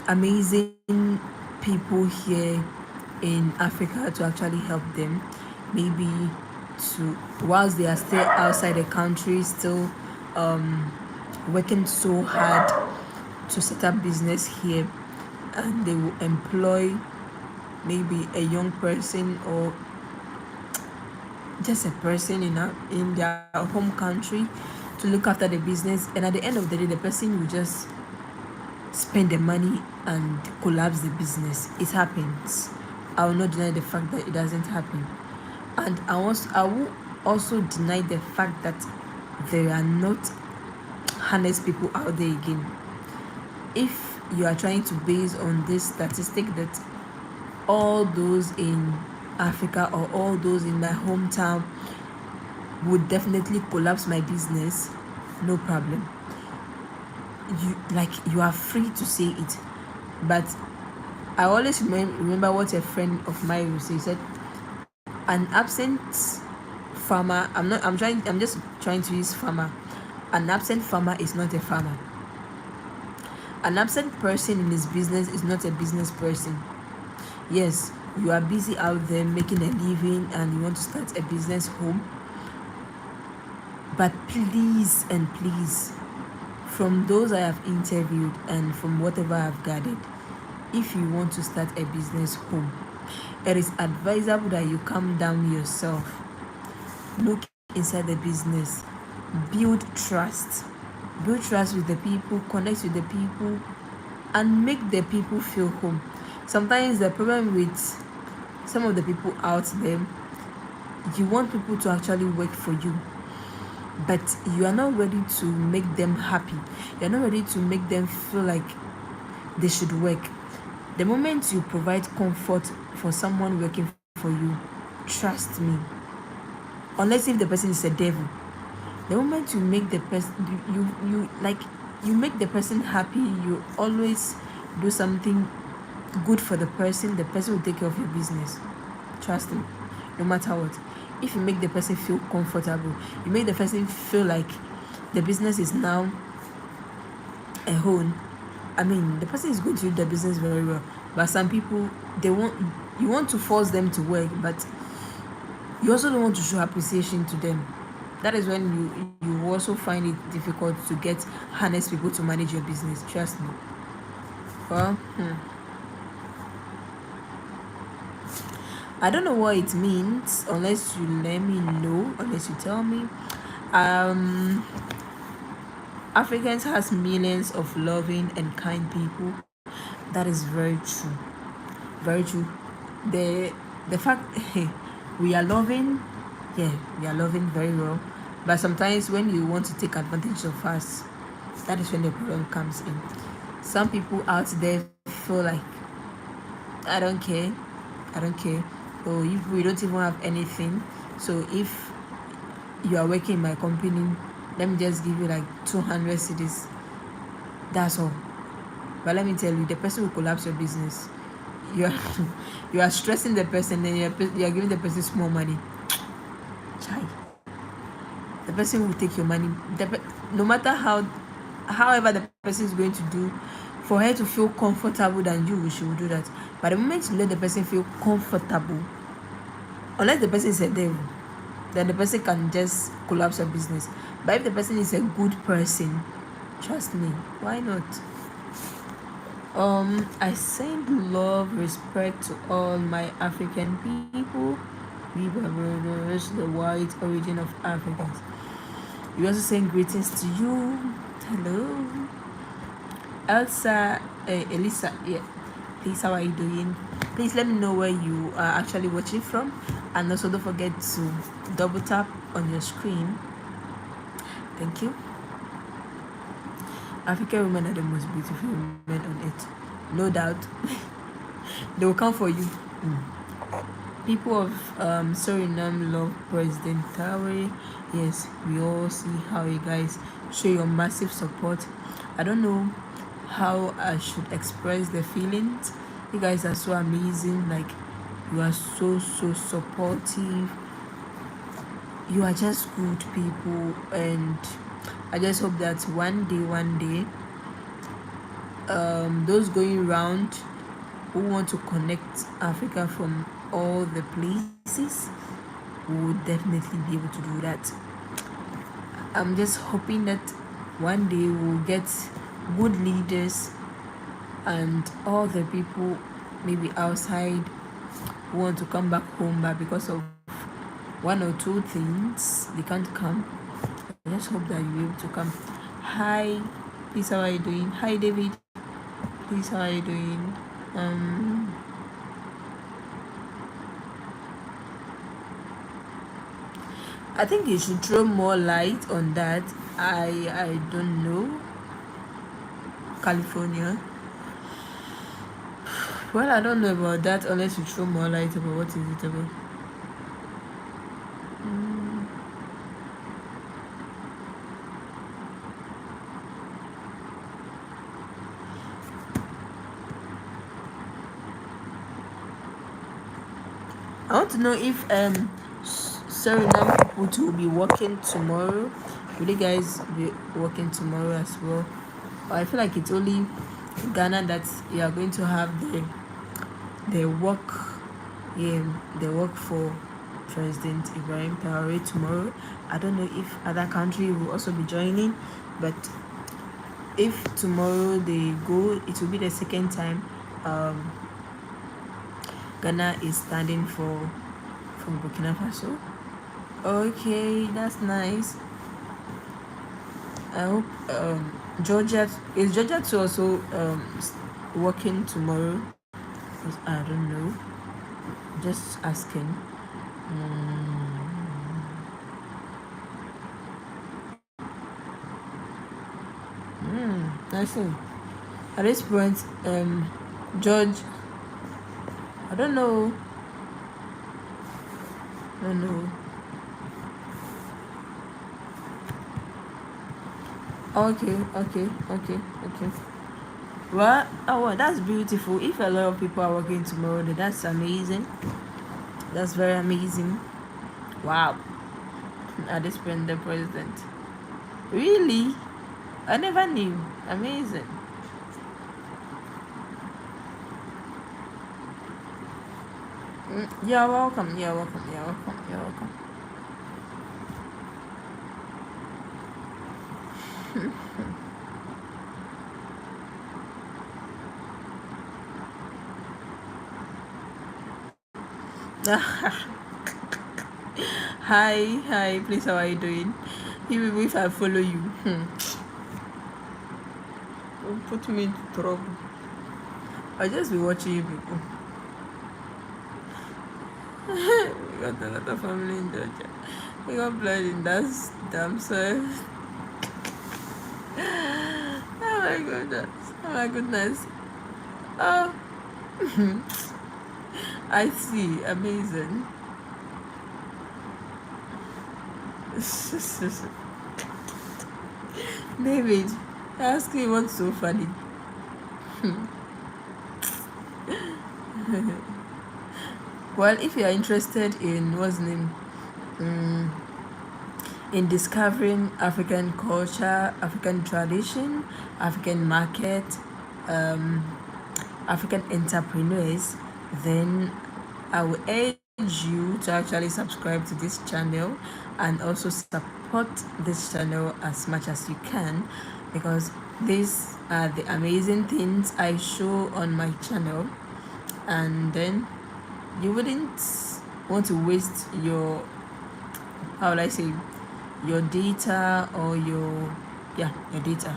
amazing people here in Africa to actually help them, maybe to, whilst they are still outside the country, still working so hard to set up business here, and they will employ maybe a young person or just a person in their home country to look after the business, and at the end of the day the person will just spend the money and collapse the business. It happens. I will not deny the fact that it doesn't happen, and I will also deny the fact that there are not honest people out there again. If you are trying to base on this statistic that all those in Africa or all those in my hometown would definitely collapse my business, no problem. You are free to say it, but I always remember what a friend of mine would say. He said, an absent farmer, I'm just trying to use farmer. An absent farmer is not a farmer. An absent person in his business is not a business person. Yes, you are busy out there making a living and you want to start a business home, but please and please, from those I have interviewed and from whatever I've gathered, if you want to start a business home, it is advisable that you calm down yourself, look inside the business, build trust with the people, connect with the people, and make the people feel home. Sometimes the problem with some of the people out there, you want people to actually work for you, but you are not ready to make them happy. You're not ready to make them feel like they should work. The moment you provide comfort for someone working for you, trust me, unless if the person is a devil, the moment you make the person you make the person happy, you always do something good for the person will take care of your business. Trust me, no matter what. If you make the person feel comfortable, you make the person feel like the business is now a home, I mean, the person is going to do the business very well. But some people, you want to force them to work, but you also don't want to show appreciation to them. That is when you also find it difficult to get honest people to manage your business. Trust me. Well, I don't know what it means unless you let me know, unless you tell me. Africans has millions of loving and kind people. That is very true. Very true. The fact we are loving, yeah, we are loving very well. But sometimes when you want to take advantage of us, that is when the problem comes in. Some people out there feel like, I don't care. Or if we don't even have anything. So if you are working in my company, let me just give you like 200 cities. That's all. But let me tell you, the person will collapse your business. You are you are stressing the person, and you are giving the person small money. Chai. The person will take your money. No matter however the person is going to do, for her to feel comfortable than you, she will do that. But the moment you let the person feel comfortable, unless the person is a devil, then the person can just collapse your business. But if the person is a good person, trust me, why not? I send love, respect to all my African people. We brothers, the white origin of Africans. We also send greetings to you. Hello, Elsa, Elisa. Yeah, please, how are you doing? Please let me know where you are actually watching from, and also don't forget to double tap on your screen. Thank you. African women are the most beautiful women on earth, no doubt. They will come for you. People of Suriname love President Traore. Yes, we all see how you guys show your massive support. I don't know how I should express the feelings. You guys are so amazing. Like, you are so supportive. You are just good people, and I just hope that one day, those going around who want to connect Africa from all the places will definitely be able to do that. I'm just hoping that one day we'll get good leaders, and all the people maybe outside who want to come back home, but because of one or two things they can't come. I just hope that you'll be able to come. Hi, please, how are you doing? Hi, David. Please, how are you doing? I think you should throw more light on that. I don't know. California. Well, I don't know about that unless you throw more light about what is it about. I want to know if Suriname people too will be working tomorrow. Will you guys be working tomorrow as well? Or I feel like it's only Ghana that you are going to have the work, the work for President Ibrahim Traore tomorrow. I don't know if other country will also be joining, but if tomorrow they go, it will be the second time Ghana is standing for Burkina Faso. Okay, that's nice. I hope Georgia to also working tomorrow. I don't know. Just asking. I see. At this point, George, I don't know. Okay. Well, oh, that's beautiful. If a lot of people are working tomorrow, then that's amazing. That's very amazing. Wow. At this point, the president. Really? I never knew. Amazing. You're welcome. Hi, please, how are you doing? Even if I follow you, don't put me into trouble. I'll just be watching you people. We got a lot of family in Georgia. We got blood in that damn soil. Oh my goodness. Oh, I see. Amazing. David, ask me what's so funny. Well, if you are interested in what's the name, in discovering African culture, African tradition, African market, um, African entrepreneurs, then I will urge you to actually subscribe to this channel and also support this channel as much as you can, because these are the amazing things I show on my channel, and then you wouldn't want to waste your, how would I say, your data or your data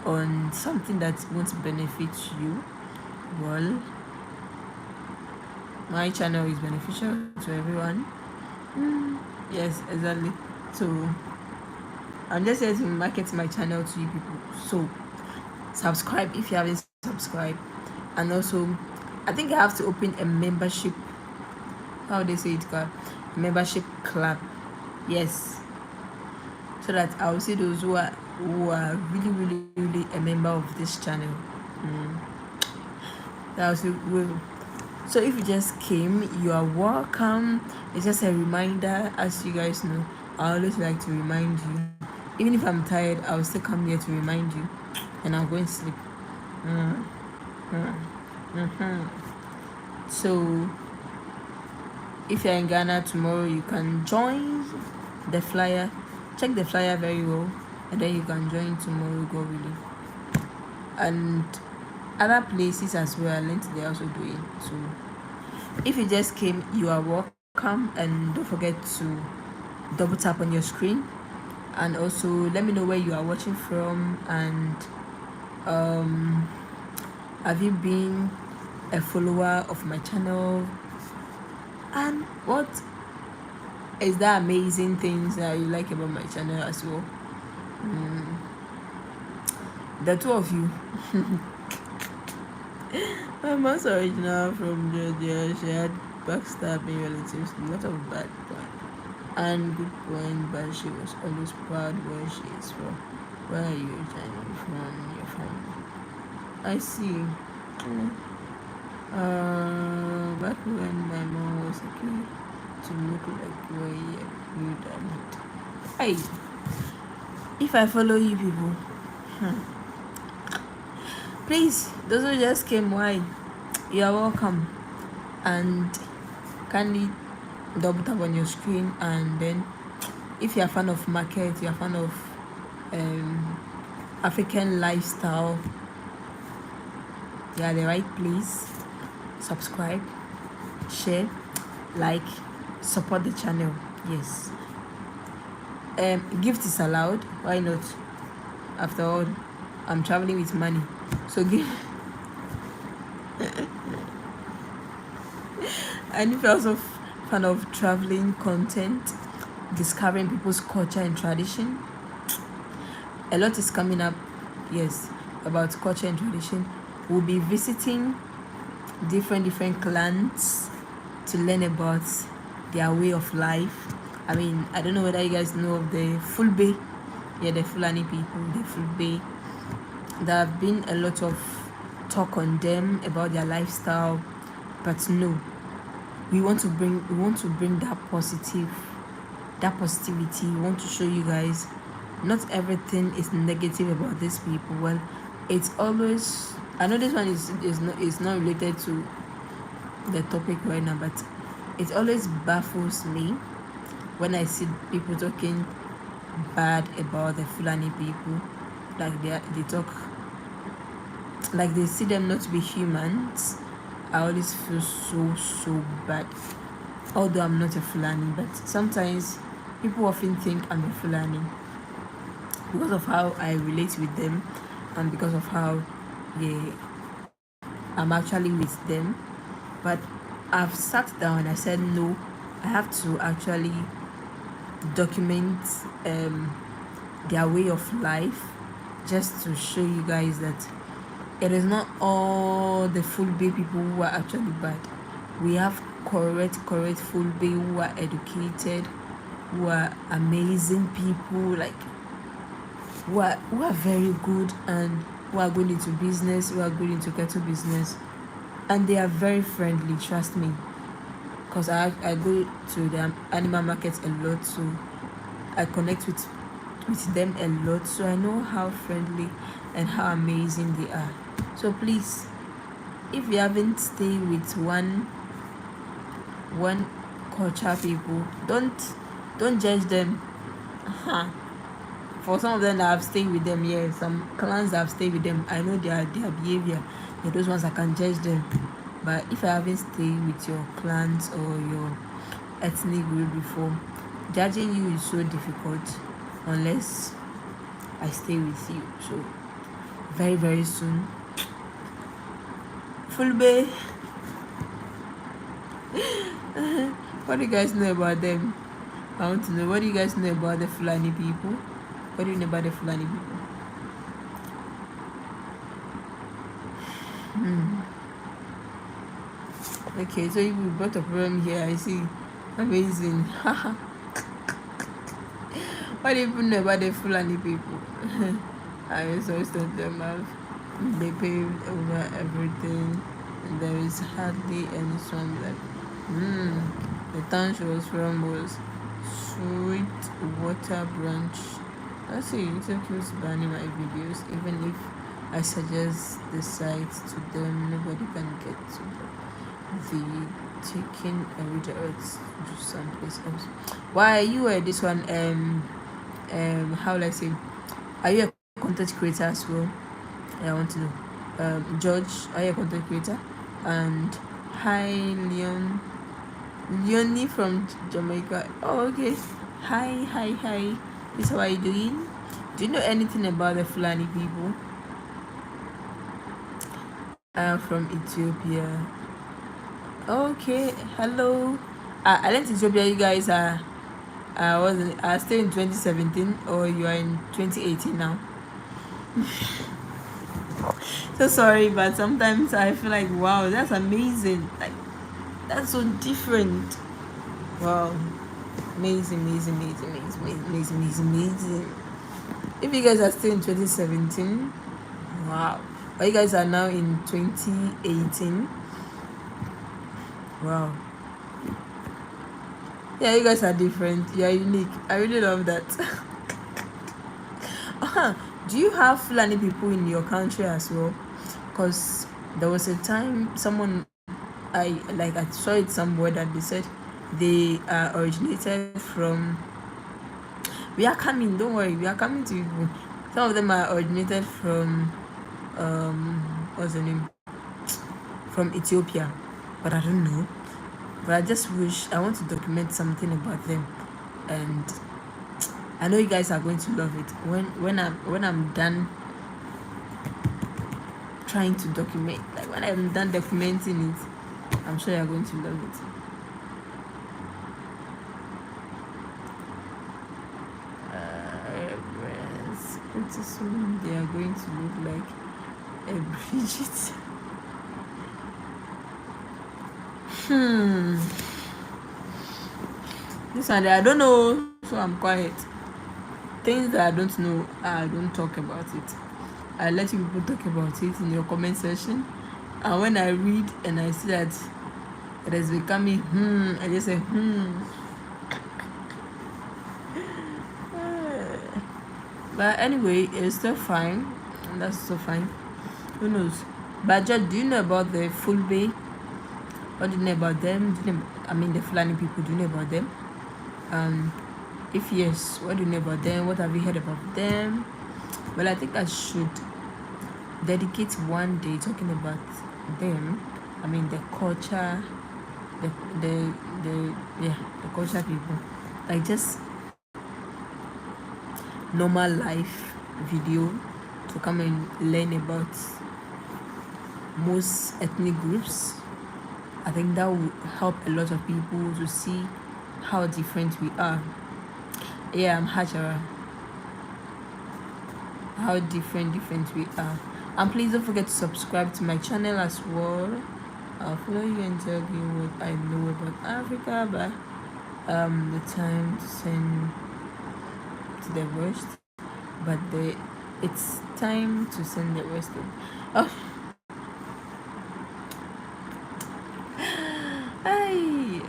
on something that won't benefit you. Well, my channel is beneficial to everyone. Yes, exactly. So I'm just here to market my channel to you people. So subscribe if you haven't subscribed, and also I think I have to open a membership, how they say it, called membership club. Yes, so that I'll see those who are really a member of this channel. So if you just came, you are welcome. It's just a reminder. As you guys know, I always like to remind you. Even if I'm tired, I'll still come here to remind you, and I'll go and sleep. So if you're in Ghana tomorrow, you can join the flyer. Check the flyer very well, and then you can join tomorrow, God willing. And other places as well, they're also doing. So if you just came, you are welcome, and don't forget to double tap on your screen, and also let me know where you are watching from, and have you been a follower of my channel, and what is the amazing things that you like about my channel as well. The two of you. My mom's original from Georgia. She had backstabbing relatives, a lot of bad point and good point, but she was always proud where she is from. Where are you originally from? Your family. I see. Back when my mom was a kid, to look like where you done it. Hey, if I follow you people, please, those who just came, why? You are welcome, and kindly double tap on your screen, and then if you're a fan of market, you're a fan of African lifestyle, you're at the right place. Subscribe, share, like, support the channel. Yes. Gift is allowed. Why not? After all, I'm traveling with money, so give. And if you're also fan of traveling content, discovering people's culture and tradition, a lot is coming up. Yes, about culture and tradition. We'll be visiting different clans to learn about their way of life. I mean, I don't know whether you guys know of the Fulbe. Yeah, the Fulani people, the Fulbe. There have been a lot of talk on them about their lifestyle, but no, we want to bring that positivity. We want to show you guys not everything is negative about these people. Well, it's always, I know this one is not related to the topic right now, but it always baffles me when I see people talking bad about the Fulani people. Like they talk like they see them not to be humans. I always feel so bad. Although I'm not a Fulani, but sometimes people often think I'm a Fulani because of how I relate with them, and because of how I'm actually with them. But I've sat down and I said, no, I have to actually document their way of life, just to show you guys that it is not all the Fulbe people who are actually bad. We have correct Fulbe who are educated, who are amazing people, like who are very good, and who are going into business, who are going into cattle business, and they are very friendly, trust me, because I go to the animal markets a lot, so I connect with them a lot, so I know how friendly and how amazing they are. So please, if you haven't stayed with one culture people, don't judge them. For some of them that have stayed with them, yeah, some clans that have stayed with them, I know their behavior. Yeah, those ones I can judge them. But if I haven't stayed with your clans or your ethnic group before, judging you is so difficult unless I stay with you. So very, very soon, Fulbe. What do you guys know about them? I want to know, what do you guys know about the Fulani people? What do you know about the Fulani people? Okay, so you brought a problem here, I see. Amazing. What do you know about the Fulani people? I also told them they paved over everything, and there is hardly any swamp left. The town she was from was Sweet Water Branch. Let's see, it's okay to banning my videos, even if I suggest the site to them, nobody can get to them. The taking a redirect to someplace else. Why you are this one? How will I say? Are you a content creator as well? I want to know. George, are you a content creator? And hi, Leonie from Jamaica. Oh, okay. Hi. This how are you doing? Do you know anything about the Fulani people? From Ethiopia. Okay, hello. I left Ethiopia. You guys are still in 2017, or you are in 2018 now? So sorry, but sometimes I feel like, wow, that's amazing. Like, that's so different. Wow, amazing. If you guys are still in 2017, wow. But you guys are now in 2018. Wow. Yeah, you guys are different. You are unique. I really love that. Do you have Fulani people in your country as well? Because there was a time someone I saw it somewhere that they said they originated from. We are coming. Don't worry. We are coming to you. Some of them are originated from what's the name? From Ethiopia, but I don't know. But I just wish I want to document something about them, and I know you guys are going to love it when I'm done trying to document. Like when I'm done documenting it, I'm sure you're going to love it. Pretty soon they are going to look like a Bridget. This one I don't know, so I'm quiet. Things that I don't know, I don't talk about it. I let you people talk about it in your comment section. And when I read and I see that it is becoming I just say But anyway, it's still fine. And that's still fine. Who knows? But George, do you know about the Fulbe? What do you know about them? The Fulani people, do you know about them? If yes, what do you know about them? What have you heard about them? Well, I think I should dedicate one day talking about them. The culture, the culture people, like just normal life video to come and learn about most ethnic groups. I think that will help a lot of people to see how different we are. Yeah, I'm Hajara. How different we are. And please don't forget to subscribe to my channel as well. I'll follow you and tell you what I know about Africa. Bye. the time to send to the worst, but it's time to send the worst. Oh, I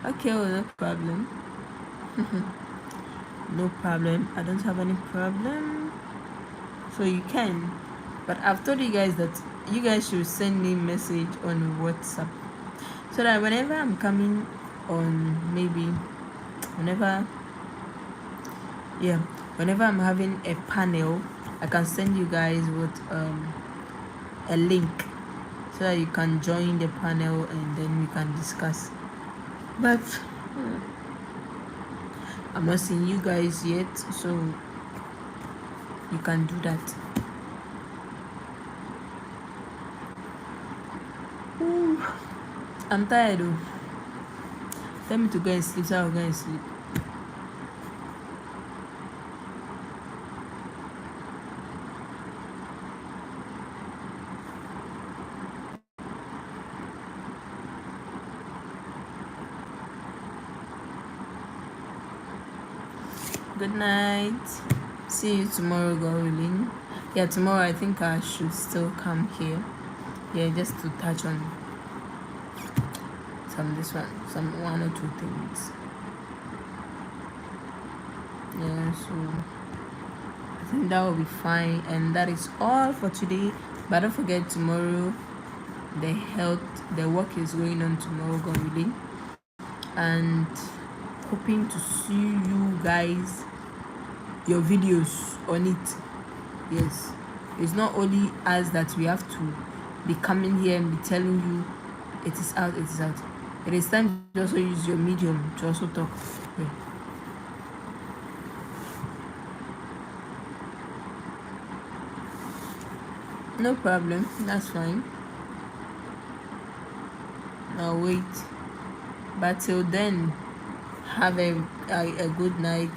okay, well, no problem. No problem. I don't have any problem. So you can, but I've told you guys that you guys should send me message on WhatsApp, so that whenever I'm coming on, maybe whenever whenever I'm having a panel, I can send you guys with a link, so that you can join the panel and then we can discuss. But I'm not seeing you guys yet, so you can do that. Ooh, I'm tired though. Tell me to go and sleep, so I'll go and sleep. Good night. See you tomorrow, God willing. Yeah, tomorrow I think I should still come here. Yeah, just to touch on some one or two things. Yeah, so I think that will be fine, and that is all for today. But don't forget, tomorrow the work is going on tomorrow, God willing, and hoping to see you guys, your videos on it. Yes, it's not only us that we have to be coming here and be telling you it is out. It is time to also use your medium to also talk. Yeah. No problem, that's fine. I'll wait. But till then, have a good night,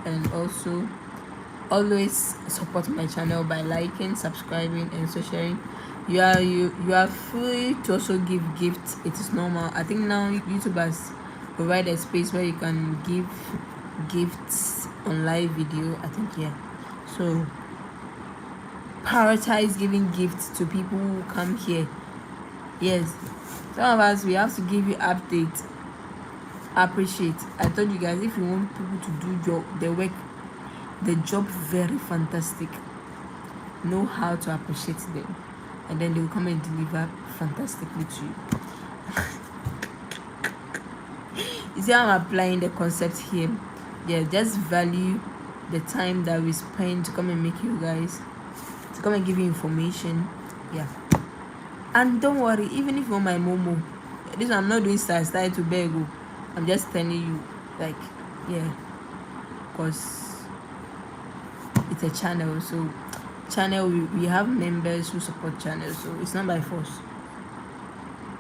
and also always support my channel by liking, subscribing, and so sharing. You are free to also give gifts. It is normal. I think now YouTubers provide a space where you can give gifts on live video. I think, yeah. So prioritize giving gifts to people who come here. Yes, some of us, we have to give you updates. Appreciate. I told you guys, if you want people to do the job very fantastic, know how to appreciate them, and then they will come and deliver fantastically to you. You see how I'm applying the concept here? Yeah, just value the time that we spend to come and make you guys, to come and give you information. Yeah, and don't worry, even if you're my momo, this one I'm not doing style to beg. I'm just telling you, like, yeah, because it's a channel. So channel, we have members who support channels, so it's not by force.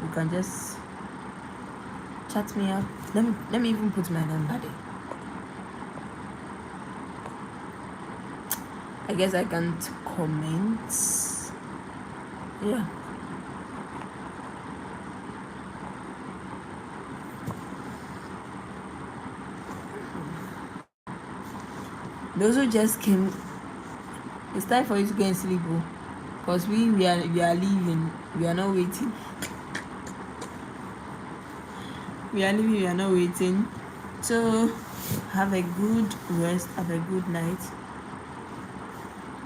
You can just chat me up. Let me even put my number there. I guess I can't comment. Yeah. Those who just came, it's time for you to go and sleep, because we are leaving. We are not waiting. We are leaving. We are not waiting. So have a good rest. Have a good night.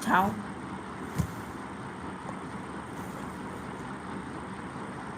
Ciao.